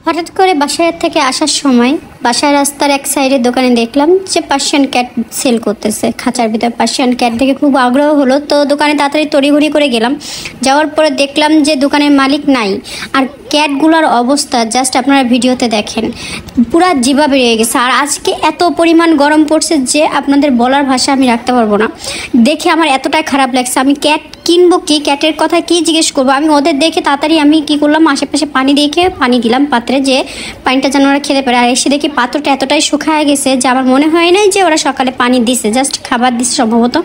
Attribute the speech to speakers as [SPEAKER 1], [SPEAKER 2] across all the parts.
[SPEAKER 1] হঠাৎ করে বাসায় থেকে আসার সময় বাসায় রাস্তার এক সাইডের দোকানে দেখলাম যে পার্সিয়ান ক্যাট সেল করতেছে। খাঁচার ভিতর পার্সিয়ান ক্যাট দেখে খুব আগ্রহ হলো, তো দোকানে তাড়াতাড়ি তড়িঘড়ি করে গেলাম। যাওয়ার পরে দেখলাম যে দোকানের মালিক নাই, আর ক্যাটগুলোর অবস্থা জাস্ট আপনারা ভিডিওতে দেখেন, পুরা জিভা বেরিয়ে গেছে। আর আজকে এত পরিমাণ গরম পড়ছে যে আপনাদের বলার ভাষা আমি রাখতে পারবো না। দেখে আমার এতটাই খারাপ লাগছে। আমি ক্যাট কিনবো কি, ক্যাটের কথা কি জিজ্ঞেস করবো। আমি ওদের দেখে তাড়াতাড়ি আমি কি করলাম, আশেপাশে পানি দেখে পানি দিলাম পাত্রে, যে পানিটা যেন ওরা খেতে পারে। আর এসে দেখি পাত্রটা এতটাই শুকায় গেছে যে আমার মনে হয় নাই যে ওরা সকালে পানি দিছে, জাস্ট খাবার দিছে সম্ভবত।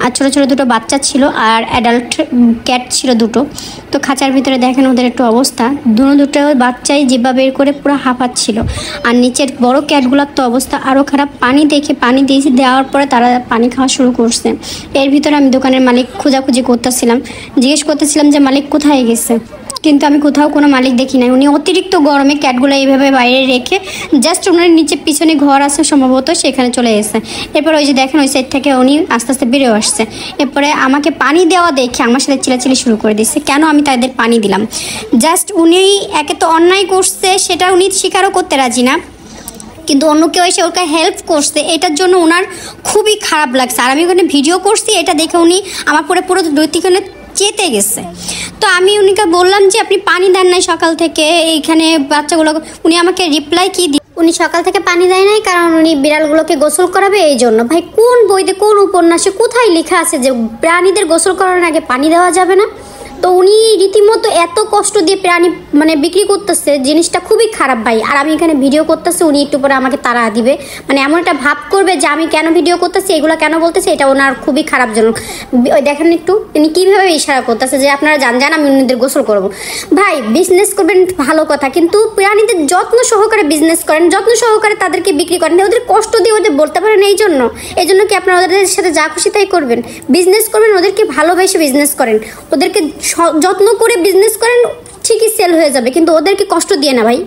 [SPEAKER 1] আর ছোটো ছোটো দুটো বাচ্চা ছিল আর অ্যাডাল্ট ক্যাট ছিল দুটো। তো খাঁচার ভিতরে দেখেন ওদের একটু অবস্থা, দুটো বাচ্চাই জিব্বা বের করে পুরো হাঁপাচ্ছিল। আর নিচের বড় ক্যাটগুলোর তো অবস্থা আরও খারাপ। পানি দেখে পানি দিয়েছি, দেওয়ার পরে তারা পানি খাওয়া শুরু করছে। এর ভিতরে আমি দোকানের মালিক খোঁজাখুঁজি করতেছিলাম, জিজ্ঞেস করতেছিলাম যে মালিক কোথায় গেছে, কিন্তু আমি কোথাও কোনো মালিক দেখি নাই। উনি অতিরিক্ত গরমে ক্যাটগুলো এইভাবে বাইরে রেখে জাস্ট ওনার নিচে পিছনে ঘর আছে সম্ভবত, সেখানে চলে গেছে। এরপর ওই যে দেখেন ওই সাইড থেকে উনি আস্তে আস্তে বেরিয়ে আসছে। এরপরে আমাকে পানি দেওয়া দেখে আমার সাথে চিলাচিলি শুরু করে দিচ্ছে, কেন আমি তাদের পানি দিলাম। জাস্ট উনি একে তো অন্যায় করছে, সেটা উনি স্বীকারও করতে রাজি না, কিন্তু অন্য কেউ এসে ওকে হেল্প করছে, এটার জন্য ওনার খুবই খারাপ লাগছে। আর আমি ওখানে ভিডিও করছি, এটা দেখে উনি আমার পরে পুরো দৈতিখানে চেতে গেছে। তো আমি উনিকে বললাম যে আপনি পানি দেন নাই সকাল থেকে এইখানে বাচ্চাগুলো। উনি আমাকে রিপ্লাই কি দি, উনি সকাল থেকে পানি দেয় নাই কারণ উনি বিড়ালগুলোকে গোসল করাবে এই জন্য। ভাই কোন বইতে কোন উপন্যাসে কোথায় লেখা আছে যে প্রাণীদের গোসল করানোর আগে পানি দেওয়া যাবে না? তো উনি রীতিমতো এত কষ্ট দিয়ে প্রাণী বিক্রি করতেছে, জিনিসটা খুবই খারাপ ভাই। আর আমি এখানে ভিডিও করতেছি, উনি একটু পরে আমাকে তাড়া দিবে, এমন একটা ভাব করবে যে আমি কেন ভিডিও করতেছি, এগুলো কেন বলতেছে, এটা ওনার খুবই খারাপজনক। ওই দেখেন একটু উনি কীভাবে ইশারা করতেছে যে আপনারা জান আমি উনিদের গোসল করবো। ভাই বিজনেস করবেন ভালো কথা, কিন্তু প্রাণীদের যত্ন সহকারে বিজনেস করেন, যত্ন সহকারে তাদেরকে বিক্রি করেন, ওদের কষ্ট দিয়ে ওদের বলতে পারেন এই জন্য কি আপনারা ওদের সাথে যা খুশি তাই করবেন? বিজনেস করবেন, ওদেরকে ভালোবেসে বিজনেস করেন, ওদেরকে যত্ন করে বিজনেস করেন, ঠিকই সেল হয়ে যাবে, কিন্তু ওদেরকে কষ্ট দিয়ে না ভাই।